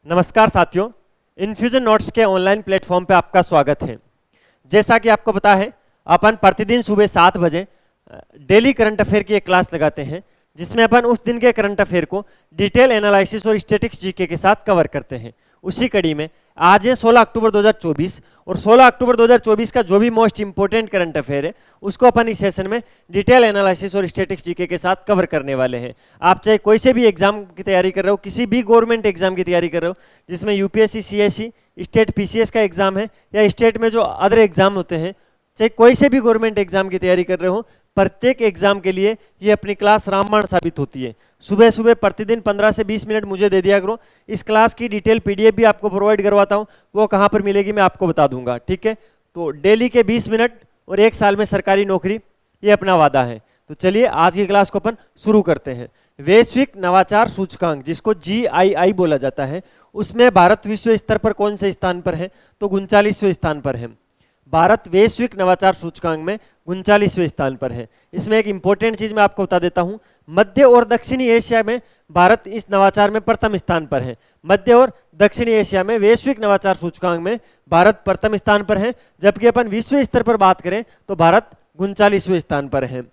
नमस्कार साथियों, infusion notes के ऑनलाइन प्लेटफॉर्म पे आपका स्वागत है। जैसा कि आपको पता है, अपन प्रतिदिन सुबह 7 बजे डेली करंट अफेयर की एक क्लास लगाते हैं, जिसमें अपन उस दिन के करंट अफेयर को डिटेल एनालिसिस और स्टैटिक्स जीके के साथ कवर करते हैं। उसी कड़ी में आज है 16 अक्टूबर 2024 और 16 अक्टूबर 2024 का जो भी मोस्ट इंपोर्टेंट करंट अफेयर है उसको अपन इस सेशन में डिटेल एनालिसिस और स्टैटिक्स जीके के साथ कवर करने वाले हैं। आप चाहे कोई से भी एग्जाम की तैयारी कर रहे हो, किसी भी गवर्नमेंट एग्जाम की तैयारी कर रहे हो, जिसमें यूपीएससी, सीएससी, स्टेट पीसीएस का एग्जाम है या स्टेट में जो अदर एग्जाम होते हैं, चाहे कोई से भी गवर्नमेंट एग्जाम की तैयारी कर रहे हो, प्रत्येक एग्जाम के लिए ये अपनी क्लास रामबाण साबित होती है। सुबह सुबह प्रतिदिन 15 से 20 मिनट मुझे दे दिया करो। इस क्लास की डिटेल पीडीएफ भी आपको प्रोवाइड करवाता हूँ, वो कहाँ पर मिलेगी मैं आपको बता दूंगा। ठीक है, तो डेली के 20 मिनट और 1 साल में सरकारी नौकरी, ये अपना वादा है। तो चलिए आज की क्लास को अपन शुरू करते हैं। वैश्विक नवाचार सूचकांक, जिसको GII बोला जाता है, उसमें भारत विश्व स्तर पर कौन से स्थान पर है? तो 39वें स्थान पर है। भारत वैश्विक नवाचार सूचकांक में 39वें स्थान पर है। इसमें एक इंपॉर्टेंट चीज मैं आपको बता देता हूं, मध्य और दक्षिणी एशिया में भारत इस नवाचार में प्रथम स्थान पर है। मध्य और दक्षिणी एशिया में वैश्विक नवाचार सूचकांक में भारत प्रथम स्थान पर है, जबकि अपन विश्व स्तर पर बात करें तो भारत 39वें स्थान पर है।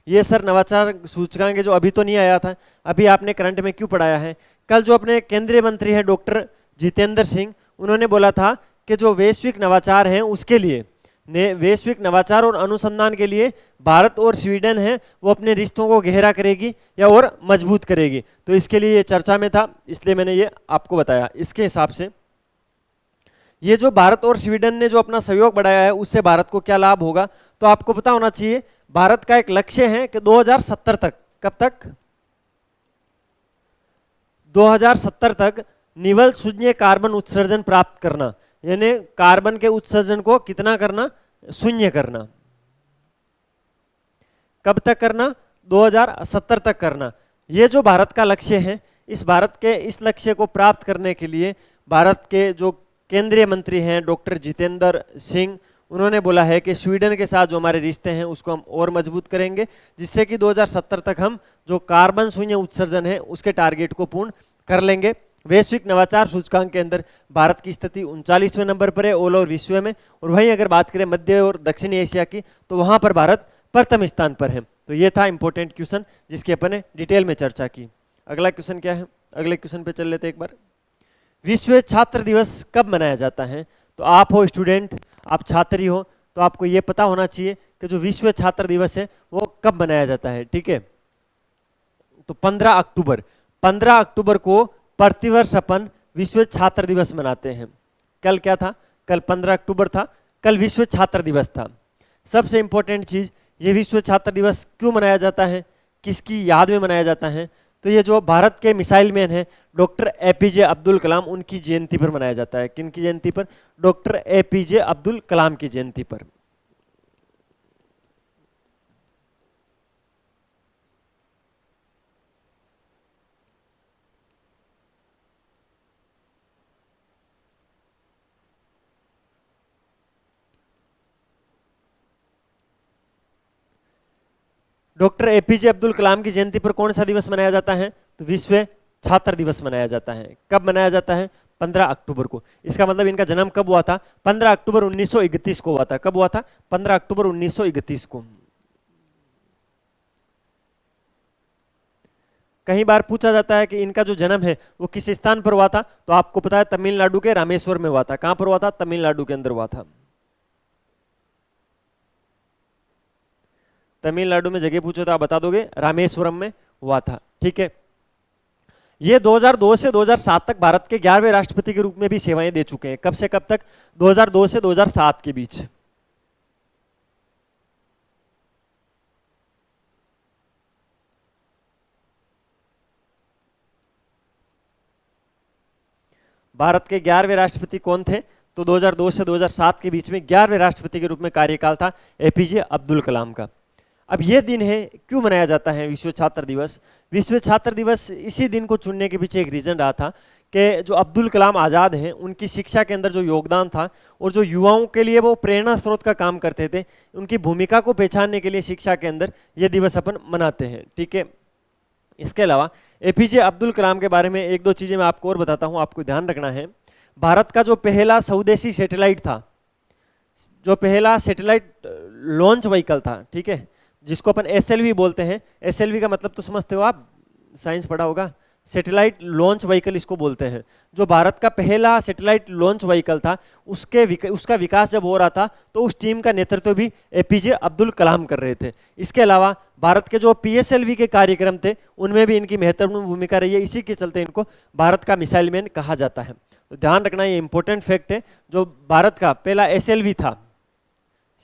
ये सर नवाचार सूचकांक है जो अभी तो नहीं आया था, अभी आपने करंट में क्यों पढ़ाया है? कल जो अपने केंद्रीय मंत्री हैं डॉक्टर जितेंद्र सिंह, उन्होंने बोला था कि जो वैश्विक नवाचार हैं उसके लिए वैश्विक नवाचार और अनुसंधान के लिए भारत और स्वीडन है वो अपने रिश्तों को गहरा करेगी या और मजबूत करेगी। तो इसके लिए ये चर्चा में था, इसलिए मैंने ये आपको बताया। इसके हिसाब से ये जो भारत और स्वीडन ने जो अपना सहयोग बढ़ाया है उससे भारत को क्या लाभ होगा, तो आपको पता होना चाहिए। भारत का एक लक्ष्य है कि 2070 तक, कब तक? 2070 तक निवल शून्य कार्बन उत्सर्जन प्राप्त करना, यानी कार्बन के उत्सर्जन को कितना करना? शून्य करना। कब तक करना? 2070 तक करना। ये जो भारत का लक्ष्य है, इस भारत के इस लक्ष्य को प्राप्त करने के लिए भारत के जो केंद्रीय मंत्री हैं डॉक्टर जितेंद्र सिंह, उन्होंने बोला है कि स्वीडन के साथ जो हमारे रिश्ते हैं उसको हम और मजबूत करेंगे, जिससे कि 2070 तक हम जो कार्बन शून्य उत्सर्जन है उसके टारगेट को पूर्ण कर लेंगे। वैश्विक नवाचार सूचकांक के अंदर भारत की स्थिति 39वें नंबर पर है ऑल ओवर विश्व में, और वहीं अगर बात करें मध्य और दक्षिणी एशिया की तो वहां पर भारत प्रथम स्थान पर है। तो ये था इंपॉर्टेंट क्वेश्चन जिसकी अपन ने डिटेल में चर्चा की। अगला क्वेश्चन क्या है? अगले क्वेश्चन पे चल लेते एक बार। विश्व छात्र दिवस कब मनाया जाता है? तो आप हो स्टूडेंट, आप छात्री हो, तो आपको ये पता होना चाहिए कि जो विश्व छात्र दिवस है वो कब मनाया जाता है। ठीक है, तो 15 अक्टूबर को प्रतिवर्ष अपन विश्व छात्र दिवस मनाते हैं। कल क्या था? कल 15 अक्टूबर था, कल विश्व छात्र दिवस था। सबसे इंपॉर्टेंट चीज, ये विश्व छात्र दिवस क्यों मनाया जाता है, किसकी याद में मनाया जाता है? तो ये जो भारत के मिसाइल मैन हैं डॉक्टर APJ अब्दुल कलाम, उनकी जयंती पर मनाया जाता है। किन की जयंती पर? डॉक्टर APJ अब्दुल कलाम की जयंती पर। डॉक्टर APJ अब्दुल कलाम की जयंती पर कौन सा दिवस मनाया जाता है? तो विश्व छात्र दिवस मनाया जाता है। कब मनाया जाता है? 15 अक्टूबर को। इसका मतलब इनका जन्म कब हुआ था? 15 अक्टूबर 1931 को हुआ था। कब हुआ था? 15 अक्टूबर 1931 को। कई बार पूछा जाता है कि इनका जो जन्म है वो किस स्थान पर हुआ था, तो आपको पता है तमिलनाडु के रामेश्वर में हुआ था। कहां पर हुआ था? तमिलनाडु के अंदर हुआ था। तमिलनाडु में जगह पूछो तो आप बता दोगे, रामेश्वरम में हुआ था। ठीक है, ये 2002 से 2007 तक भारत के 11वें राष्ट्रपति के रूप में भी सेवाएं दे चुके हैं। कब से कब तक? 2002 से 2007 के बीच। भारत के 11वें राष्ट्रपति कौन थे? तो 2002 से 2007 के बीच में 11वें राष्ट्रपति के रूप में कार्यकाल था APJ अब्दुल कलाम का। अब ये दिन है, क्यों मनाया जाता है विश्व छात्र दिवस? विश्व छात्र दिवस इसी दिन को चुनने के पीछे एक रीजन रहा था कि जो अब्दुल कलाम आज़ाद हैं उनकी शिक्षा के अंदर जो योगदान था और जो युवाओं के लिए वो प्रेरणा स्रोत का काम करते थे, उनकी भूमिका को पहचानने के लिए शिक्षा के अंदर ये दिवस अपन मनाते हैं। ठीक है, इसके अलावा एपीजे अब्दुल कलाम के बारे में एक दो चीजें मैं आपको और बताता हूं, आपको ध्यान रखना है। भारत का जो पहला स्वदेशी सैटेलाइट था, जो पहला सैटेलाइट लॉन्च व्हीकल था, ठीक है, जिसको अपन एसएलवी बोलते हैं। एसएलवी का मतलब तो समझते हो आप, साइंस पढ़ा होगा, सैटेलाइट लॉन्च व्हीकल इसको बोलते हैं। जो भारत का पहला सैटेलाइट लॉन्च व्हीकल था, उसका विकास जब हो रहा था तो उस टीम का नेतृत्व भी एपीजे अब्दुल कलाम कर रहे थे। इसके अलावा भारत के जो पीएसएलवी के कार्यक्रम थे उनमें भी इनकी महत्वपूर्ण भूमिका रही है, इसी के चलते इनको भारत का मिसाइल मैन कहा जाता है। तो ध्यान रखना, ये इंपॉर्टेंट फैक्ट है। जो भारत का पहला एसएलवी था,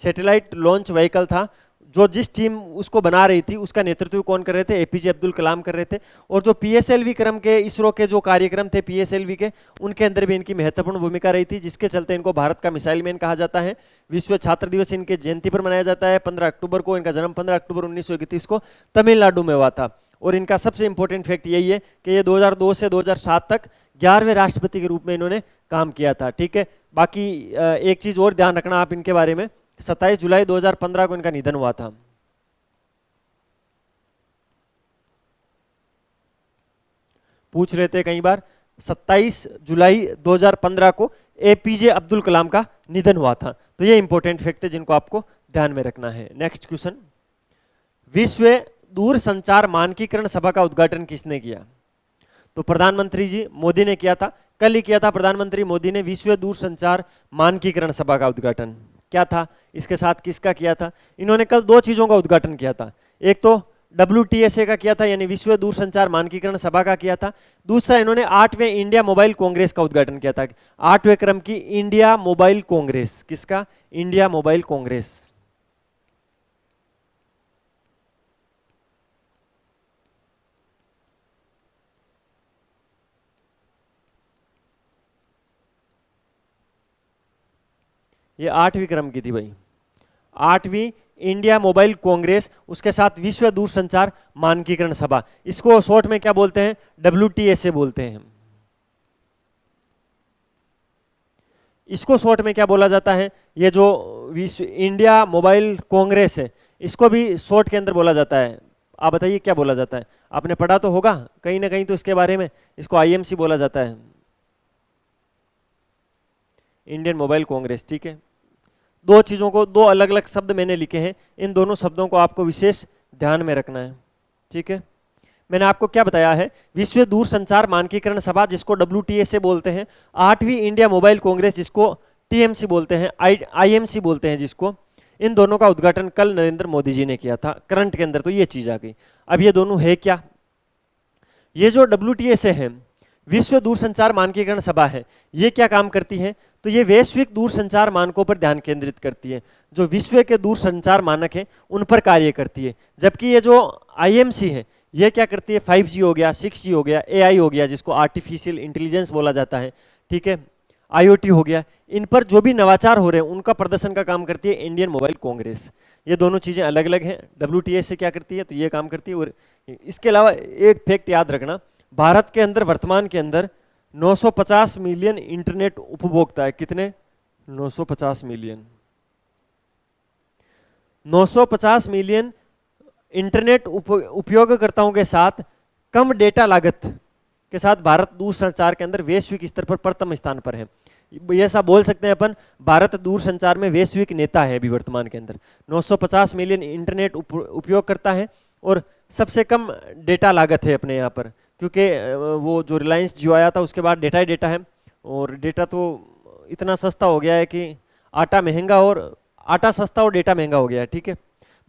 सैटेलाइट लॉन्च व्हीकल था, जो जिस टीम उसको बना रही थी उसका नेतृत्व कौन कर रहे थे? एपीजे अब्दुल कलाम कर रहे थे। और जो पीएसएलवी क्रम के, इसरो के जो कार्यक्रम थे पीएसएलवी के, उनके अंदर भी इनकी महत्वपूर्ण भूमिका रही थी, जिसके चलते इनको भारत का मिसाइल मैन कहा जाता है। विश्व छात्र दिवस इनके जयंती पर मनाया जाता है 15 अक्टूबर को। इनका जन्म 15 अक्टूबर 1931 को तमिलनाडु में हुआ था। और इनका सबसे इंपॉर्टेंट फैक्ट यही है कि ये 2002 से 2007 तक 11वें राष्ट्रपति के रूप में इन्होंने काम किया था, ठीक है। बाकी एक चीज और ध्यान रखना आप इनके बारे में, 27 जुलाई 2015 को इनका निधन हुआ था। पूछ रहे थे कई बार, 27 जुलाई 2015 को एपीजे अब्दुल कलाम का निधन हुआ था। तो ये इंपॉर्टेंट फैक्ट है जिनको आपको ध्यान में रखना है। नेक्स्ट क्वेश्चन, विश्व दूरसंचार मानकीकरण सभा का उद्घाटन किसने किया? तो प्रधानमंत्री जी मोदी ने किया था, कल ही किया था प्रधानमंत्री मोदी ने विश्व दूरसंचार मानकीकरण सभा का उद्घाटन। क्या था इसके साथ, किसका किया था? इन्होंने कल दो चीजों का उद्घाटन किया था। एक तो WTSA का किया था, यानी विश्व दूरसंचार मानकीकरण सभा का किया था। दूसरा इन्होंने 8वें इंडिया मोबाइल कांग्रेस का उद्घाटन किया था। 8वें क्रम की इंडिया मोबाइल कांग्रेस, किसका? India mobile Congress. ये 8वीं क्रम की थी भाई, 8वीं इंडिया मोबाइल कांग्रेस, उसके साथ विश्व दूरसंचार मानकीकरण सभा। इसको शॉर्ट में क्या बोलते हैं? WTSA बोलते हैं। इसको शॉर्ट में क्या बोला जाता है? ये जो विश्व इंडिया मोबाइल कांग्रेस है, इसको भी शॉर्ट के अंदर बोला जाता है। आप बताइए क्या बोला जाता है? आपने पढ़ा तो होगा कहीं ना कहीं तो इसके बारे में। इसको IMC बोला जाता है, इंडियन मोबाइल कांग्रेस, ठीक है। दो चीजों को, दो अलग अलग शब्द मैंने लिखे हैं, इन दोनों शब्दों को आपको विशेष ध्यान में रखना है, ठीक है। मैंने आपको क्या बताया है? विश्व दूरसंचार मानकीकरण सभा, जिसको WTSA बोलते हैं, 8वीं इंडिया मोबाइल कांग्रेस, जिसको TMC बोलते हैं, IMC बोलते हैं जिसको, इन दोनों का उद्घाटन कल नरेंद्र मोदी जी ने किया था। करंट के अंदर तो ये चीज आ गई। अब ये दोनों है क्या? ये जो WTSA है, विश्व दूरसंचार मानकीकरण सभा है, ये क्या काम करती है? तो ये वैश्विक दूरसंचार मानकों पर ध्यान केंद्रित करती है। जो विश्व के दूरसंचार मानक हैं उन पर कार्य करती है। जबकि ये जो IMC है, ये क्या करती है? 5G हो गया, 6G हो गया, AI हो गया, जिसको आर्टिफिशियल इंटेलिजेंस बोला जाता है, ठीक है, IoT हो गया, इन पर जो भी नवाचार हो रहे हैं उनका प्रदर्शन का काम करती है इंडियन मोबाइल कांग्रेस। ये दोनों चीजें अलग अलग हैं। WTSA क्या करती है? तो ये काम करती है। और इसके अलावा एक फैक्ट याद रखना, भारत के अंदर वर्तमान के अंदर 950 मिलियन इंटरनेट उपभोक्ता है। कितने? 950 मिलियन। 950 मिलियन इंटरनेट उपयोगकर्ताओं के साथ कम डेटा लागत के साथ भारत दूरसंचार के अंदर वैश्विक स्तर पर प्रथम स्थान पर है। ये ऐसा बोल सकते हैं अपन, भारत दूरसंचार में वैश्विक नेता है अभी वर्तमान के अंदर। 950 मिलियन इंटरनेट उपयोगकर्ता है और सबसे कम डेटा लागत है अपने यहाँ पर, क्योंकि वो जो रिलायंस जियो आया था उसके बाद डेटा ही डेटा है। और डेटा तो इतना सस्ता हो गया है कि आटा महंगा, और आटा सस्ता और डेटा महंगा हो गया है, ठीक है।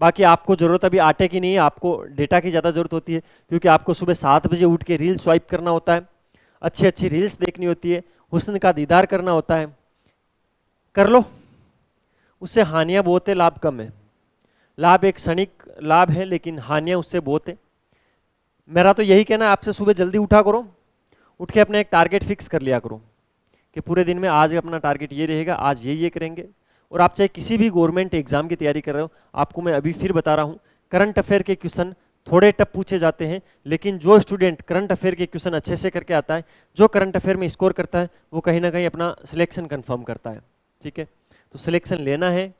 बाकी आपको ज़रूरत अभी आटे की नहीं है, आपको डेटा की ज़्यादा ज़रूरत होती है, क्योंकि आपको सुबह 7 बजे उठ के रील स्वाइप करना होता है, अच्छी अच्छी रील्स देखनी होती है, हुस्न का दीदार करना होता है। कर लो, उससे हानियाँ बहुत है, लाभ कम है। लाभ एक क्षणिक लाभ है, लेकिन हानियाँ उससे बहुत है। मेरा तो यही कहना है, आपसे सुबह जल्दी उठा करो, उठ के अपने एक टारगेट फिक्स कर लिया करो कि पूरे दिन में आज अपना टारगेट ये रहेगा, आज ये करेंगे। और आप चाहे किसी भी गवर्नमेंट एग्जाम की तैयारी कर रहे हो, आपको मैं अभी फिर बता रहा हूँ, करंट अफेयर के क्वेश्चन थोड़े टफ पूछे जाते हैं, लेकिन जो स्टूडेंट करंट अफेयर के क्वेश्चन अच्छे से करके आता है, जो करंट अफेयर में स्कोर करता है, वो कहीं ना कहीं अपना सिलेक्शन कंफर्म करता है, ठीक है। तो सिलेक्शन लेना है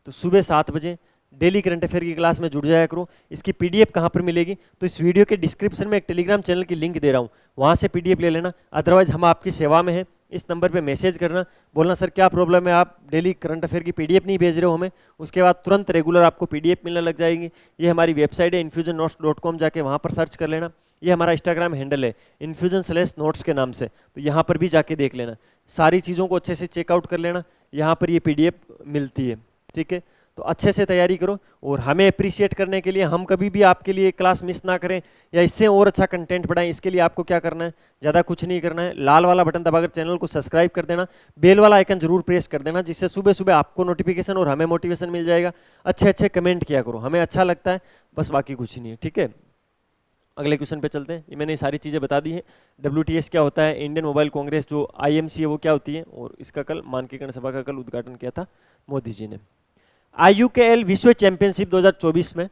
तो सुबह 7 बजे डेली करंट अफेयर की क्लास में जुड़ जाया करो। इसकी पीडीएफ कहाँ पर मिलेगी, तो इस वीडियो के डिस्क्रिप्शन में एक टेलीग्राम चैनल की लिंक दे रहा हूँ, वहाँ से पीडीएफ ले लेना। अदरवाइज हम आपकी सेवा में हैं, इस नंबर पे मैसेज करना, बोलना सर क्या प्रॉब्लम है, आप डेली करंट अफेयर की पीडीएफ नहीं भेज रहे हो हमें। उसके बाद तुरंत रेगुलर आपको पीडीएफ मिलने लग जाएगी। ये हमारी वेबसाइट है infusionnotes.com, जाके वहाँ पर सर्च कर लेना। ये हमारा इंस्टाग्राम हैंडल है infusion/notes के नाम से, तो यहाँ पर भी जाके देख लेना, सारी चीज़ों को अच्छे से चेकआउट कर लेना। यहाँ पर ये पीडीएफ मिलती है, ठीक है। तो अच्छे से तैयारी करो, और हमें अप्रिशिएट करने के लिए, हम कभी भी आपके लिए क्लास मिस ना करें या इससे और अच्छा कंटेंट बढ़ाएं, इसके लिए आपको क्या करना है, ज़्यादा कुछ नहीं करना है। लाल वाला बटन दबाकर चैनल को सब्सक्राइब कर देना, बेल वाला आइकन जरूर प्रेस कर देना, जिससे सुबह सुबह आपको नोटिफिकेशन और हमें मोटिवेशन मिल जाएगा। अच्छे अच्छे कमेंट किया करो, हमें अच्छा लगता है, बस बाकी कुछ नहीं है, ठीक है। अगले क्वेश्चन पे चलते हैं। ये मैंने सारी चीज़ें बता दी हैं। WTS क्या होता है, इंडियन मोबाइल कांग्रेस जो IMC है वो क्या होती है, और इसका कल मानकीकरण सभा का कल उद्घाटन किया था मोदी जी ने। IUKL विश्व चैंपियनशिप 2024 में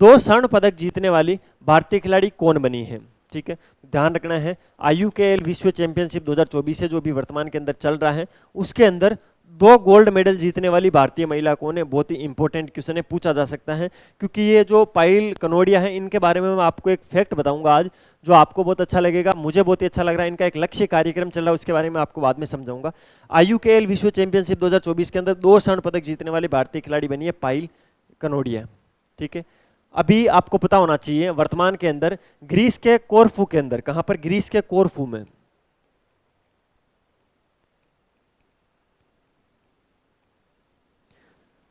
2 स्वर्ण पदक जीतने वाली भारतीय खिलाड़ी कौन बनी है, ठीक है। ध्यान रखना है, IUKL विश्व चैंपियनशिप 2024 है जो भी वर्तमान के अंदर चल रहा है, उसके अंदर 2 गोल्ड मेडल जीतने वाली भारतीय महिला कौन है। बहुत ही इंपॉर्टेंट क्वेश्चन है, पूछा जा सकता है, क्योंकि ये जो पायल कनोडिया है, इनके बारे में मैं आपको एक फैक्ट बताऊंगा आज, जो आपको बहुत अच्छा लगेगा, मुझे बहुत ही अच्छा लग रहा है। इनका एक लक्ष्य कार्यक्रम चल रहा है, उसके बारे में आपको बाद में समझाऊंगा। IUKL विश्व चैंपियनशिप 2024 के अंदर 2 स्वर्ण पदक जीतने वाली भारतीय खिलाड़ी बनी है पायल कनोडिया, ठीक है। अभी आपको पता होना चाहिए, वर्तमान के अंदर ग्रीस के कोरफू के अंदर, कहां पर, ग्रीस के कोरफू में,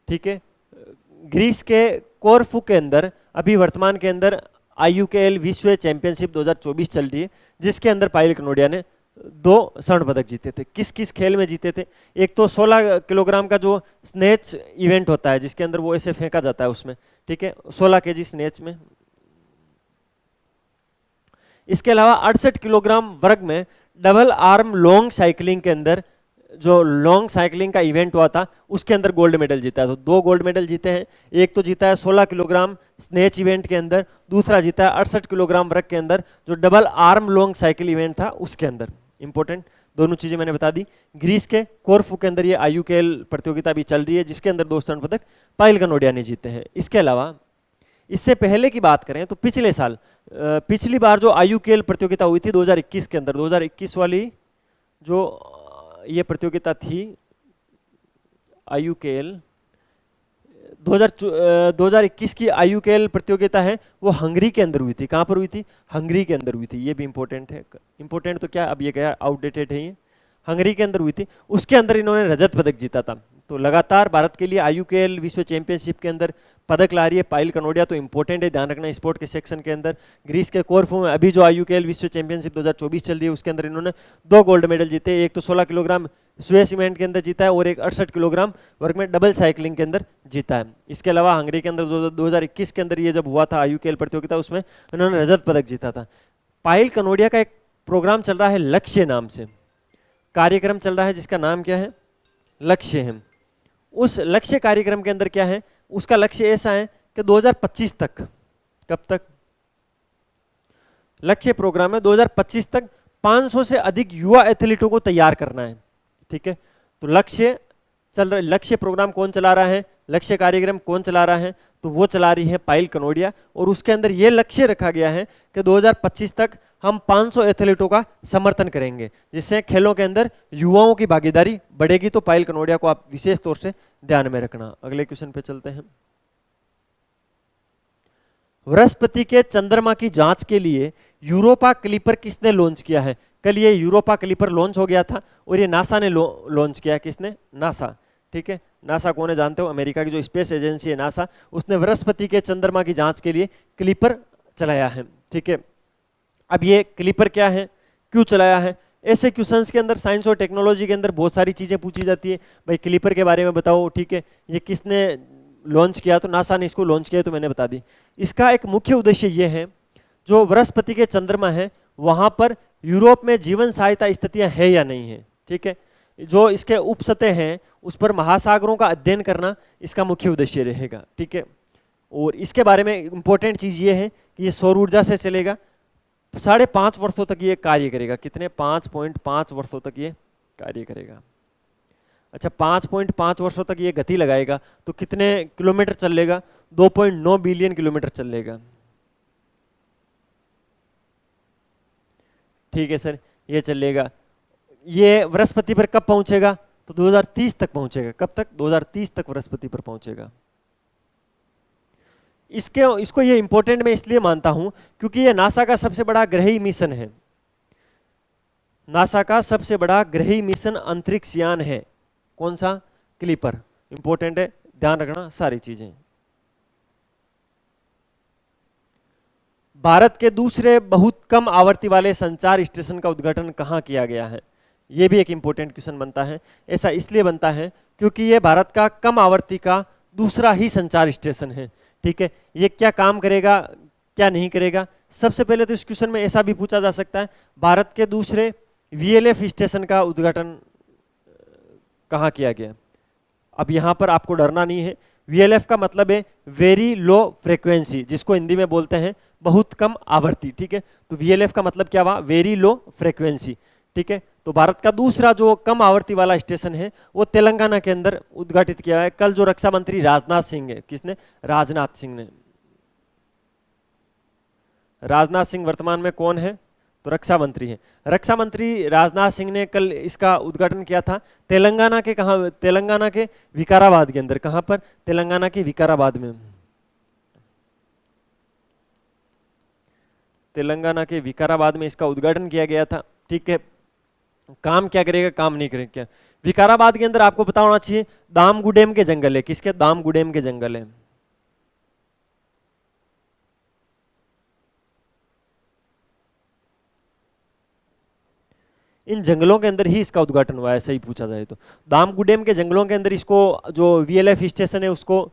ठीक है, ग्रीस के कोरफू के अंदर अभी वर्तमान के अंदर IUKL विश्व चैंपियनशिप 2024 चल रही है, जिसके अंदर पायल कनोडिया ने 2 स्वर्ण पदक जीते थे। किस किस खेल में जीते थे, एक तो 16 किलोग्राम का जो स्नेच इवेंट होता है, जिसके अंदर वो ऐसे फेंका जाता है उसमें, ठीक है, 16 kg स्नेच में। इसके अलावा 68 किलोग्राम वर्ग में डबल आर्म लॉन्ग साइकिलिंग के अंदर, जो लॉन्ग साइकिलिंग का इवेंट हुआ था, उसके अंदर गोल्ड मेडल जीता है। तो 2 गोल्ड मेडल जीते हैं, एक तो जीता है 16 किलोग्राम स्नेच इवेंट के अंदर, दूसरा जीता है 68 किलोग्राम वर्ग के अंदर जो double arm long cycle event था उसके अंदर। इंपॉर्टेंट दोनों चीजें मैंने बता दी। ग्रीस के कोरफू के अंदर ये IUKL प्रतियोगिता भी चल रही है, जिसके अंदर 2 स्वर्ण पदक पायल कनोडिया ने जीते हैं। इसके अलावा इससे पहले की बात करें तो पिछले साल, पिछली बार जो IUKL प्रतियोगिता हुई थी 2021 के अंदर, 2021 वाली जो ये प्रतियोगिता थी IUKL 2021 की IUKL प्रतियोगिता है, वो हंगरी के अंदर हुई थी। कहाँ पर हुई थी, हंगरी के अंदर हुई थी। ये भी इंपॉर्टेंट है, इंपॉर्टेंट तो क्या अब ये क्या आउटडेटेड है, ये हंगरी के अंदर हुई थी, उसके अंदर इन्होंने रजत पदक जीता था। तो लगातार भारत के लिए IUKL विश्व चैंपियनशिप के अंदर पदक ला रही है पायल कनोडिया, तो इंपॉर्टेंट है, ध्यान रखना स्पोर्ट के सेक्शन के अंदर। ग्रीस के कोरफू में अभी जो IUKL विश्व चैंपियनशिप 2024 चल रही है, उसके अंदर इन्होंने 2 गोल्ड मेडल जीते, एक तो 16 किलोग्राम स्वेस इवेंट के अंदर जीता है और एक 68 किलोग्राम वर्ग में डबल साइकिलिंग के अंदर जीता है। इसके अलावा हंगरी के अंदर 2021 के अंदर ये जब हुआ था IUKL प्रतियोगिता, उसमें उन्होंने रजत पदक जीता था। पायल कनोडिया का एक प्रोग्राम चल रहा है लक्ष्य नाम से, कार्यक्रम चल रहा है जिसका नाम क्या है, लक्ष्य है। उस लक्ष्य कार्यक्रम के अंदर क्या है, उसका लक्ष्य ऐसा है कि 2025 तक, कब तक, लक्ष्य प्रोग्राम है 2025 तक 500 से अधिक युवा एथलीटों को तैयार करना है, ठीक है। तो लक्ष्य चल रहा, लक्ष्य प्रोग्राम कौन चला रहा है, लक्ष्य कार्यक्रम कौन चला रहा है, तो वो चला रही है पायल कनोडिया। और उसके अंदर ये लक्ष्य रखा गया है कि 2025 तक हम 500 एथलीटों का समर्थन करेंगे, जिससे खेलों के अंदर युवाओं की भागीदारी बढ़ेगी। तो पायल कनोडिया को आप विशेष तौर से ध्यान में रखना। अगले क्वेश्चन पे चलते हैं। बृहस्पति के चंद्रमा की जांच के लिए यूरोपा क्लिपर किसने लॉन्च किया है। कल ये यूरोपा क्लिपर लॉन्च हो गया था और ये नासा ने लॉन्च किया। किसने, नासा, ठीक है। नासा कौन है जानते हो, अमेरिका की जो स्पेस एजेंसी है नासा, उसने बृहस्पति के चंद्रमा की जांच के लिए क्लिपर चलाया है, ठीक है। अब ये क्लिपर क्या है, क्यों चलाया है, ऐसे क्वेश्चंस के अंदर साइंस और टेक्नोलॉजी के अंदर बहुत सारी चीजें पूछी जाती है। भाई क्लिपर के बारे में बताओ, ठीक है, ये किसने लॉन्च किया, तो नासा ने इसको लॉन्च किया, तो मैंने बता दी। इसका एक मुख्य उद्देश्य ये है, जो बृहस्पति के चंद्रमा है वहां पर यूरोप में जीवन सहायता स्थितियां है या नहीं है, ठीक है। जो इसके उपसतह हैं उस पर महासागरों का अध्ययन करना इसका मुख्य उद्देश्य रहेगा, ठीक है। और इसके बारे में इंपॉर्टेंट चीज ये है कि ये सौर ऊर्जा से चलेगा, 5.5 वर्षों तक ये कार्य करेगा। कितने, 5.5 वर्षों तक ये कार्य करेगा। अच्छा, 5.5 वर्षों तक ये गति लगाएगा तो कितने किलोमीटर चल लेगा? 2.9 बिलियन किलोमीटर चल लेगा। ठीक है सर, ये चलेगा। ये बृहस्पति पर कब पहुंचेगा? तो 2030 तक पहुंचेगा। कब तक? 2030 तक बृहस्पति पर पहुंचेगा। इसको ये इंपॉर्टेंट मैं इसलिए मानता हूं क्योंकि ये नासा का सबसे बड़ा ग्रही मिशन है। नासा का सबसे बड़ा ग्रही मिशन अंतरिक्ष यान है। कौन सा? क्लिपर। इंपॉर्टेंट है, ध्यान रखना सारी चीजें। भारत के दूसरे बहुत कम आवर्ती वाले संचार स्टेशन का उद्घाटन कहाँ किया गया है? यह भी एक इंपॉर्टेंट क्वेश्चन बनता है। ऐसा इसलिए बनता है क्योंकि यह भारत का कम आवर्ती का दूसरा ही संचार स्टेशन है। ठीक है, ये क्या काम करेगा, क्या नहीं करेगा? सबसे पहले तो इस क्वेश्चन में ऐसा भी पूछा जा सकता है, भारत के दूसरे वीएलएफ स्टेशन का उद्घाटन कहाँ किया गया? अब यहां पर आपको डरना नहीं है। वीएलएफ का मतलब है वेरी लो फ्रीक्वेंसी, जिसको हिंदी में बोलते हैं बहुत कम आवर्ती। ठीक है, तो वीएलएफ का मतलब क्या हुआ? Very low frequency. ठीक है, तो भारत का दूसरा जो कम आवर्ती वाला स्टेशन है वो तेलंगाना के अंदर उद्घाटित किया है। कल जो रक्षा मंत्री राजनाथ सिंह है, किसने? राजनाथ सिंह ने। राजनाथ सिंह वर्तमान में कौन है? तो रक्षा मंत्री है। रक्षा मंत्री राजनाथ सिंह ने कल इसका उद्घाटन किया था तेलंगाना के। कहां? तेलंगाना के विकाराबाद के अंदर। कहां पर? तेलंगाना के विकाराबाद में। तेलंगाना के विकाराबाद में इसका उद्घाटन किया गया था। ठीक है, काम क्या करेगा, काम नहीं करेगा क्या? विकाराबाद के अंदर आपको पता होना चाहिए दामगुडेम के जंगल है। किसके? दामगुडेम के जंगल है। इन जंगलों के अंदर ही इसका उद्घाटन हुआ है, सही पूछा जाए तो। दामगुडेम के जंगलों के अंदर इसको, जो वीएलएफ स्टेशन है उसको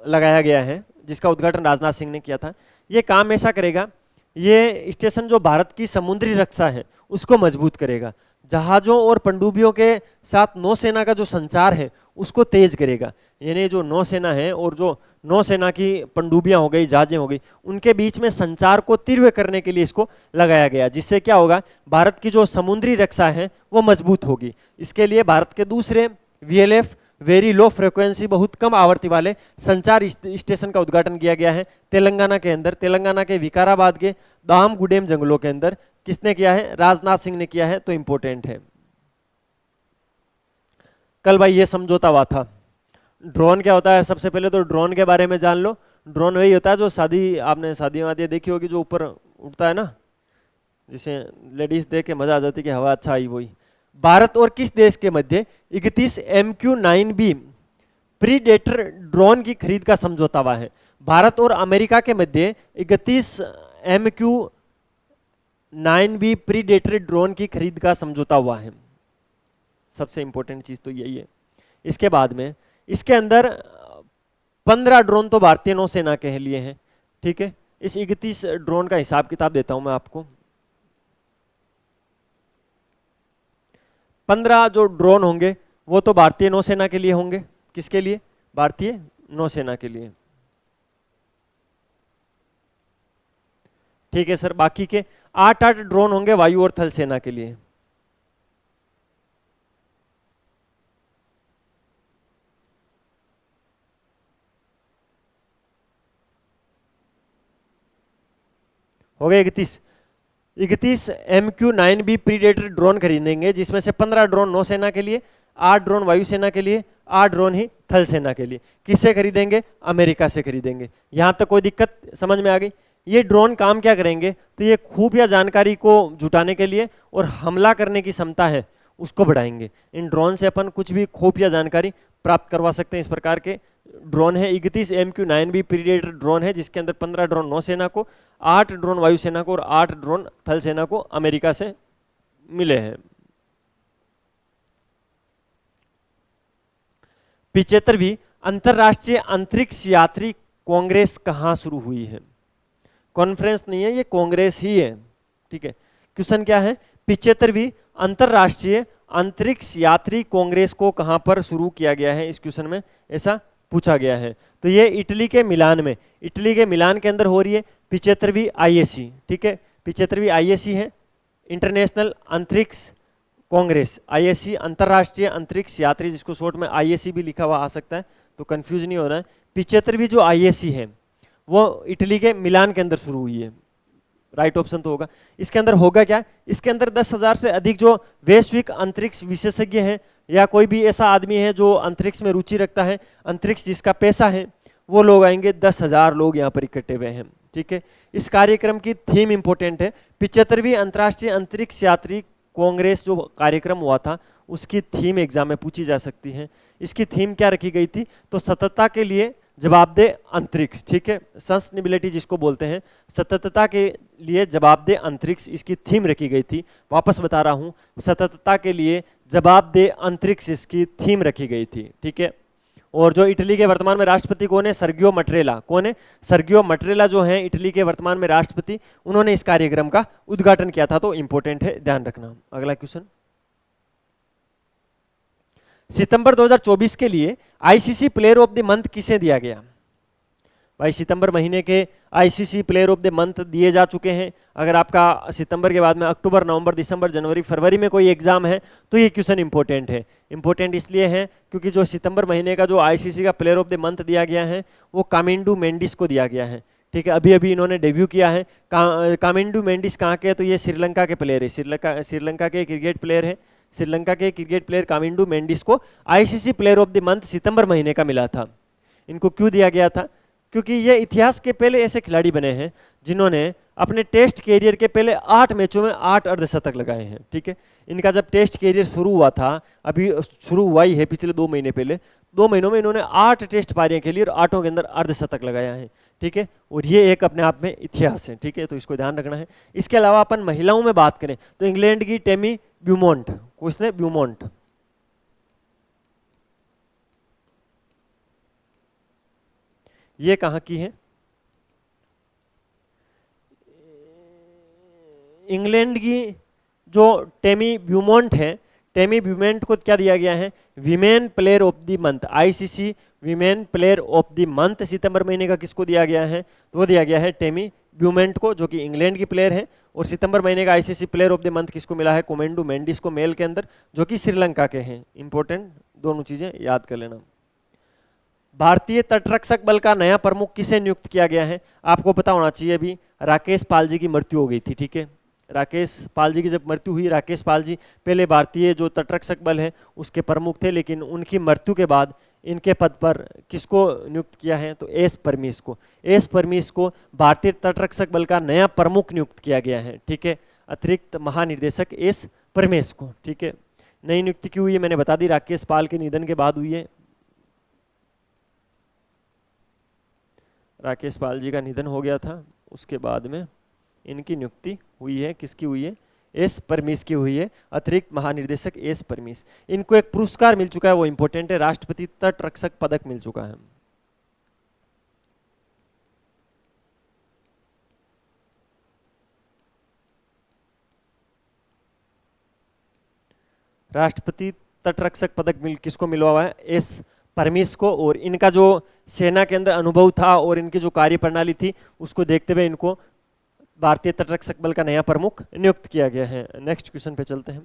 लगाया गया है, जिसका उद्घाटन राजनाथ सिंह ने किया था। ये काम ऐसा करेगा, ये स्टेशन जो भारत की समुद्री रक्षा है उसको मजबूत करेगा। जहाजों और पनडुब्बियों के साथ नौसेना का जो संचार है उसको तेज करेगा। यानी जो नौसेना है और जो नौसेना की पनडुब्बियां हो गई, जहाजें हो गई, उनके बीच में संचार को तीव्र करने के लिए इसको लगाया गया, जिससे क्या होगा? भारत की जो समुद्री रक्षा है वो मजबूत होगी। इसके लिए भारत के दूसरे वीएलएफ वेरी लो फ्रीक्वेंसी, बहुत कम आवर्ती वाले संचार स्टेशन का उद्घाटन किया गया है तेलंगाना के अंदर। तेलंगाना के विकाराबाद के दामगुडेम जंगलों के अंदर किसने किया है? राजनाथ सिंह ने किया है। तो इंपॉर्टेंट है। कल भाई ये समझौता हुआ था। ड्रोन क्या होता है? सबसे पहले तो ड्रोन के बारे में जान लो। ड्रोन वही होता है जो आपने शादी वादी देखी होगी, जो ऊपर उड़ता है ना, जिसे लेडीज देख के मजा आ जाती है कि हवा अच्छा आई। वही भारत और किस देश के मध्य 31 MQ-9B प्रीडेटर ड्रोन की खरीद का समझौता हुआ है? भारत और अमेरिका के मध्य 31 MQ-9B प्रीडेटर ड्रोन की खरीद का समझौता हुआ है। सबसे इंपॉर्टेंट चीज तो यही है। इसके बाद में इसके अंदर 15 ड्रोन तो भारतीय नौसेना के लिए हैं। ठीक है, इस 31 ड्रोन का हिसाब किताब देता हूं मैं आपको। 15 जो ड्रोन होंगे वो तो भारतीय नौसेना के लिए होंगे। किसके लिए? भारतीय नौसेना के लिए। ठीक है सर, बाकी के 8 ड्रोन होंगे वायु और थल सेना के लिए। हो गए 31 MQ-9B प्रीडेटर ड्रोन खरीदेंगे, जिसमें से 15 ड्रोन नौसेना के लिए, 8 ड्रोन वायुसेना के लिए, 8 ड्रोन ही थल सेना के लिए। किससे खरीदेंगे? अमेरिका से खरीदेंगे। यहां तक कोई दिक्कत समझ में आ गई? ये ड्रोन काम क्या करेंगे? तो ये खुफिया जानकारी को जुटाने के लिए और हमला करने की क्षमता है उसको बढ़ाएंगे। इन ड्रोन से अपन कुछ भी खुफिया जानकारी प्राप्त करवा सकते हैं। इस प्रकार के ड्रोन है। 31 MQ-9B प्रीडेटर ड्रोन है, जिसके अंदर 15 ड्रोन नौसेना को, 8 ड्रोन वायुसेना को और 8 ड्रोन थल सेना को अमेरिका से मिले हैं। 75वीं अंतरराष्ट्रीय अंतरिक्ष यात्री कांग्रेस कहां शुरू हुई है? कॉन्फ्रेंस नहीं है, ये कांग्रेस ही है। ठीक है, क्वेश्चन क्या है? 75वीं अंतरराष्ट्रीय अंतरिक्ष यात्री कांग्रेस को कहां पर शुरू किया गया है? इस क्वेश्चन में ऐसा पूछा गया है। तो ये इटली के मिलान में, इटली के मिलान के अंदर हो रही है 75वीं IAC। ठीक है, 75वीं IAC है, इंटरनेशनल अंतरिक्ष कांग्रेस, आईएससी अंतरराष्ट्रीय अंतरिक्ष यात्री, जिसको शॉर्ट में आईएससी भी लिखा हुआ आ सकता है, तो कंफ्यूज नहीं होना है। 75वीं जो आईएससी है वो इटली के मिलान के अंदर शुरू हुई है, राइट ऑप्शन तो होगा। इसके अंदर होगा क्या, इसके अंदर 10,000 से अधिक जो वैश्विक अंतरिक्ष विशेषज्ञ हैं या कोई भी ऐसा आदमी है जो अंतरिक्ष में रुचि रखता है, अंतरिक्ष जिसका पैसा है, वो लोग आएंगे। 10,000 लोग यहाँ पर इकट्ठे हुए हैं, ठीक है। इस कार्यक्रम की थीम इंपॉर्टेंट है, 75वीं अंतर्राष्ट्रीय अंतरिक्ष यात्री कांग्रेस जो कार्यक्रम हुआ था उसकी थीम एग्जाम में पूछी जा सकती है। इसकी थीम क्या रखी गई थी, तो सततता के लिए जवाबदेह अंतरिक्ष, ठीक है, सस्टेनेबिलिटी जिसको बोलते हैं, सततता के लिए जवाबदेह अंतरिक्ष इसकी थीम रखी गई थी। वापस बता रहा हूं, सततता के लिए जवाबदेह अंतरिक्ष इसकी थीम रखी गई थी, ठीक है। और जो इटली के वर्तमान में राष्ट्रपति कौन है, सर्गियो मटरेला। कौन है, सर्गियो मटरेला जो है इटली के वर्तमान में राष्ट्रपति, उन्होंने इस कार्यक्रम का उद्घाटन किया था, तो इंपॉर्टेंट है, ध्यान रखना। अगला क्वेश्चन, सितंबर 2024 के लिए ICC player of the month किसे दिया गया। भाई सितंबर महीने के ICC player of the month दिए जा चुके हैं। अगर आपका सितंबर के बाद में अक्टूबर, नवंबर, दिसंबर, जनवरी, फरवरी में कोई एग्जाम है तो ये क्वेश्चन इंपॉर्टेंट है। इंपॉर्टेंट इसलिए है क्योंकि जो सितंबर महीने का जो आईसीसी का प्लेयर ऑफ द मंथ दिया गया है वो कामिंडू मेंडिस को दिया गया है, ठीक है। अभी अभी इन्होंने डेब्यू किया है। कामिंडू मेंडिस कहाँ के, तो ये श्रीलंका के प्लेयर है, श्रीलंका के क्रिकेट प्लेयर है। श्रीलंका के क्रिकेट प्लेयर कामिंडू मेंडिस को ICC player of the month सितंबर महीने का मिला था। इनको क्यों दिया गया था, क्योंकि ये इतिहास के पहले ऐसे खिलाड़ी बने हैं जिन्होंने अपने टेस्ट कैरियर के पहले 8 मैचों में 8 अर्धशतक लगाए हैं, ठीक है। इनका जब टेस्ट कैरियर शुरू हुआ था, अभी शुरू हुआ ही है पिछले 2 महीने पहले, 2 महीनों में इन्होंने 8 टेस्ट पारियां खेली और 8 के अंदर अर्धशतक लगाया है, ठीक है। और ये एक अपने आप में इतिहास है, ठीक है, तो इसको ध्यान रखना है। इसके अलावा अपन महिलाओं में बात करें तो इंग्लैंड की टेमी ब्यूमोंट, किसने, ब्यूमोंट, ये कहाँ की है, इंग्लैंड की जो टेमी ब्यूमोंट है, टेमी ब्यूमोंट को क्या दिया गया है, women player of the month, ICC women player of the month सितंबर महीने का किसको दिया गया है, तो वो दिया गया है टेमी ब्यूमोंट को, जो कि इंग्लैंड की प्लेयर है। और सितंबर महीने का ICC player of the month किसको मिला है, कोमेंडू मेंडिस को, मेल के अंदर, जो कि श्रीलंका के हैं। इंपॉर्टेंट दोनों चीजें याद कर लेना। भारतीय तटरक्षक बल का नया प्रमुख किसे नियुक्त किया गया है, आपको पता होना चाहिए। अभी राकेश पाल जी की मृत्यु हो गई थी, ठीक है। राकेश पाल जी की जब मृत्यु हुई, राकेश पाल जी पहले भारतीय जो तटरक्षक बल है उसके प्रमुख थे, लेकिन उनकी मृत्यु के बाद इनके पद पर किसको नियुक्त किया है, तो एस परमीश को, एस परमीश को भारतीय तटरक्षक बल का नया प्रमुख नियुक्त किया गया है, ठीक है। अतिरिक्त महानिदेशक एस परमेश को, ठीक है। नई नियुक्ति की हुई है, मैंने बता दी, राकेश पाल के निधन के बाद हुई है। राकेश पाल जी का निधन हो गया था, उसके बाद में इनकी नियुक्ति हुई है, किसकी हुई है, एस परमीश की हुई है, अतिरिक्त महानिदेशक एस परमीश। इनको एक पुरस्कार मिल चुका है, वो इंपॉर्टेंट है, राष्ट्रपति तटरक्षक पदक मिल चुका है। राष्ट्रपति तटरक्षक पदक किसको मिला हुआ है, एस परमीश को। और इनका जो सेना के अंदर अनुभव था और इनकी जो कार्य प्रणाली थी उसको देखते हुए इनको भारतीय तटरक्षक बल का नया प्रमुख नियुक्त किया गया है। नेक्स्ट क्वेश्चन पे चलते हैं।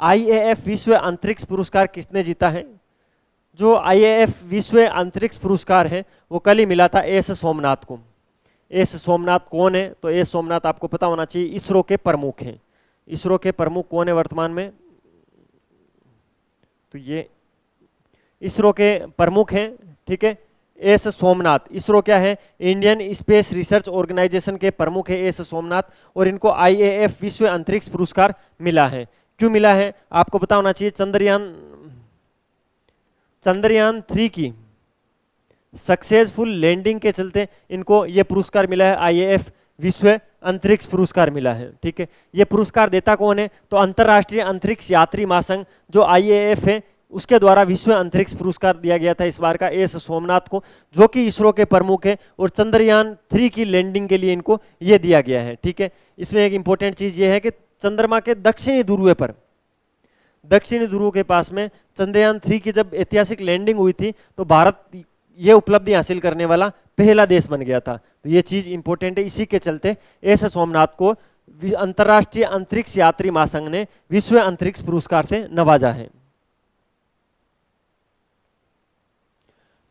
आईएएफ विश्व अंतरिक्ष पुरस्कार किसने जीता है, जो आईएएफ विश्व अंतरिक्ष पुरस्कार है वो कल ही मिला था एस सोमनाथ को। एस सोमनाथ कौन है, तो एस सोमनाथ आपको पता होना चाहिए, इसरो के प्रमुख हैं। इसरो के प्रमुख कौन है वर्तमान में, तो ये इसरो के प्रमुख हैं, ठीक है, एस सोमनाथ। इसरो क्या है, इंडियन स्पेस रिसर्च ऑर्गेनाइजेशन के प्रमुख है एस सोमनाथ, और इनको आईएएफ विश्व अंतरिक्ष पुरस्कार मिला है। क्यों मिला है, आपको पता होना चाहिए, चंद्रयान 3 की सक्सेसफुल लैंडिंग के चलते इनको ये पुरस्कार मिला है, आईएएफ विश्व अंतरिक्ष पुरस्कार मिला है, ठीक है। ये पुरस्कार देता कौन है, तो अंतरराष्ट्रीय अंतरिक्ष यात्री महासंघ जो आईएएफ है उसके द्वारा विश्व अंतरिक्ष पुरस्कार दिया गया था इस बार का एस सोमनाथ को, जो कि इसरो के प्रमुख है, और चंद्रयान 3 की लैंडिंग के लिए इनको ये दिया गया है, ठीक है। इसमें एक इंपॉर्टेंट चीज ये है कि चंद्रमा के दक्षिणी ध्रुव पर, दक्षिणी ध्रुव के पास में चंद्रयान 3 की जब ऐतिहासिक लैंडिंग हुई थी तो भारत ये उपलब्धि हासिल करने वाला पहला देश बन गया था। तो ये चीज इंपॉर्टेंट है, इसी के चलते एस सोमनाथ को अंतर्राष्ट्रीय अंतरिक्ष यात्री महासंघ ने विश्व अंतरिक्ष पुरस्कार से नवाजा है।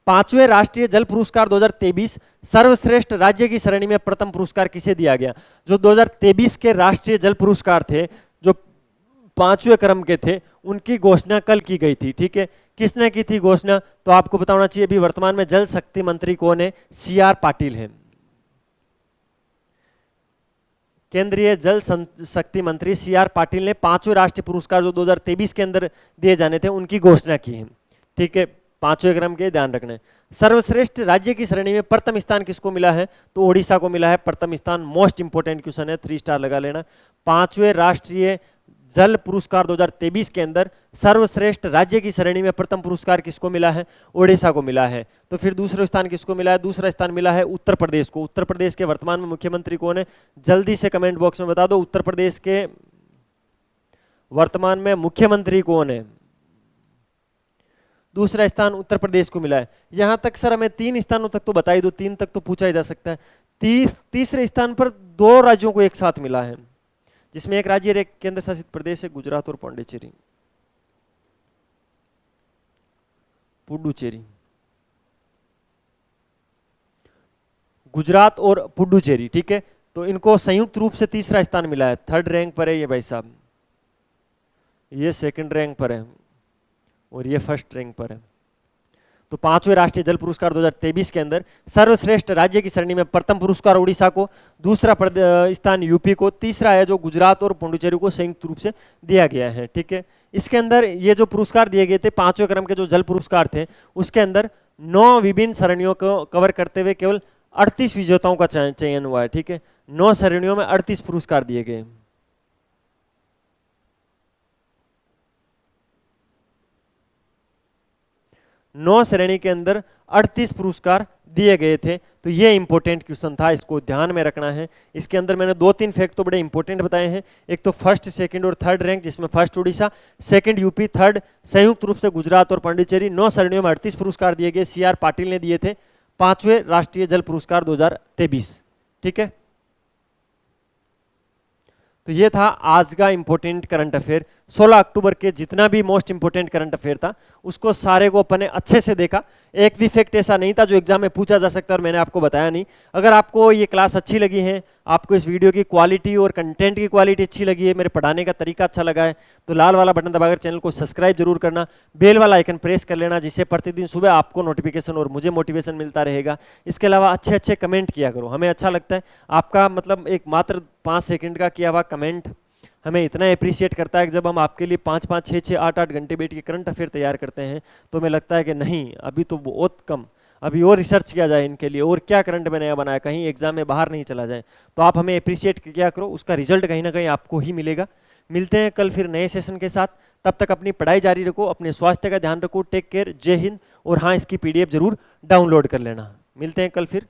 5वें राष्ट्रीय जल पुरस्कार 2023 सर्वश्रेष्ठ राज्य की श्रेणी में प्रथम पुरस्कार किसे दिया गया? जो 2023 के राष्ट्रीय जल पुरस्कार थे, जो 5वें क्रम के थे, उनकी घोषणा कल की गई थी। ठीक है, किसने की थी घोषणा? तो आपको पता होना चाहिए, अभी वर्तमान में जल शक्ति मंत्री कौन है? CR पाटिल है। केंद्रीय जल शक्ति मंत्री CR पाटिल ने 5वें राष्ट्रीय पुरस्कार जो 2023 के अंदर दिए जाने थे उनकी घोषणा की है। ठीक है, 5वें क्रम के ध्यान रखना है। सर्वश्रेष्ठ राज्य की श्रेणी में प्रथम स्थान किसको मिला है? तो ओडिशा को मिला है प्रथम स्थान। मोस्ट इंपोर्टेंट क्वेश्चन है, 3 स्टार लगा लेना। 5वें राष्ट्रीय जल पुरस्कार 2023 के अंदर सर्वश्रेष्ठ राज्य की श्रेणी में प्रथम पुरस्कार किसको मिला है? ओडिशा को मिला है। तो फिर दूसरा स्थान किसको मिला है? दूसरा स्थान मिला है उत्तर प्रदेश को। उत्तर प्रदेश के वर्तमान में मुख्यमंत्री कौन है? जल्दी से कमेंट बॉक्स में बता दो, उत्तर प्रदेश के वर्तमान में मुख्यमंत्री कौन है? दूसरा स्थान उत्तर प्रदेश को मिला है। यहां तक सर हमें 3 स्थानों तक तो बता ही दो, 3 तक तो पूछा ही जा सकता है। तीसरे स्थान पर 2 राज्यों को एक साथ मिला है, जिसमें एक राज्य एक केंद्र शासित प्रदेश है, गुजरात और पांडिचेरी, पुडुचेरी। गुजरात और पुडुचेरी, ठीक है, तो इनको संयुक्त रूप से तीसरा स्थान मिला है। 3rd रैंक पर है ये भाई साहब, ये 2nd रैंक पर है और ये 1st रैंक पर है। तो 5वें राष्ट्रीय जल पुरस्कार 2023 के अंदर सर्वश्रेष्ठ राज्य की श्रेणी में प्रथम पुरस्कार उड़ीसा को, दूसरा स्थान यूपी को, तीसरा है जो गुजरात और पुडुचेरी को संयुक्त रूप से दिया गया है। ठीक है, इसके अंदर ये जो पुरस्कार दिए गए थे 5वें क्रम के जो जल पुरस्कार थे, उसके अंदर 9 विभिन्न श्रेणियों को कवर करते हुए केवल 38 विजेताओं का चयन हुआ है। ठीक है, 9 श्रेणियों में 38 पुरस्कार दिए गए। 9 श्रेणी के अंदर 38 पुरस्कार दिए गए थे। तो ये इंपॉर्टेंट क्वेश्चन था, इसको ध्यान में रखना है। इसके अंदर मैंने 2-3 फैक्ट तो बड़े इंपॉर्टेंट बताए हैं। एक तो 1st, 2nd और 3rd रैंक, जिसमें 1st Orissa, 2nd UP, 3rd संयुक्त रूप से गुजरात और पांडिचेरी। 9 श्रेणियों में 38 पुरस्कार दिए गए। CR पाटिल ने दिए थे 5वें राष्ट्रीय जल पुरस्कार 2023। ठीक है, तो ये था आज का इंपॉर्टेंट करंट अफेयर। 16 अक्टूबर के जितना भी मोस्ट इंपॉर्टेंट करंट अफेयर था उसको सारे को अपने अच्छे से देखा। एक भी फैक्ट ऐसा नहीं था जो एग्जाम में पूछा जा सकता और मैंने आपको बताया नहीं। अगर आपको ये क्लास अच्छी लगी है, आपको इस वीडियो की क्वालिटी और कंटेंट की क्वालिटी अच्छी लगी है, मेरे पढ़ाने का तरीका अच्छा लगा है, तो लाल वाला बटन दबाकर चैनल को सब्सक्राइब जरूर करना, बेल वाला आइकन प्रेस कर लेना, जिससे प्रतिदिन सुबह आपको नोटिफिकेशन और मुझे मोटिवेशन मिलता रहेगा। इसके अलावा अच्छे अच्छे कमेंट किया करो, हमें अच्छा लगता है। आपका मतलब एक मात्र 5 सेकंड का किया हुआ कमेंट हमें इतना अप्रिशिएट करता है कि जब हम आपके लिए 5-5, 6-6, 8-8 घंटे बैठ के करंट अफेयर तैयार करते हैं तो हमें लगता है कि नहीं, अभी तो बहुत कम, अभी और रिसर्च किया जाए इनके लिए, और क्या करंट में नया बनाया, कहीं एग्जाम में बाहर नहीं चला जाए। तो आप हमें अप्रिशिएट किया करो, उसका रिजल्ट कहीं ना कहीं आपको ही मिलेगा। मिलते हैं कल फिर नए सेशन के साथ, तब तक अपनी पढ़ाई जारी रखो, अपने स्वास्थ्य का ध्यान रखो। टेक केयर, जय हिंद। और हाँ, इसकी PDF जरूर डाउनलोड कर लेना। मिलते हैं कल फिर।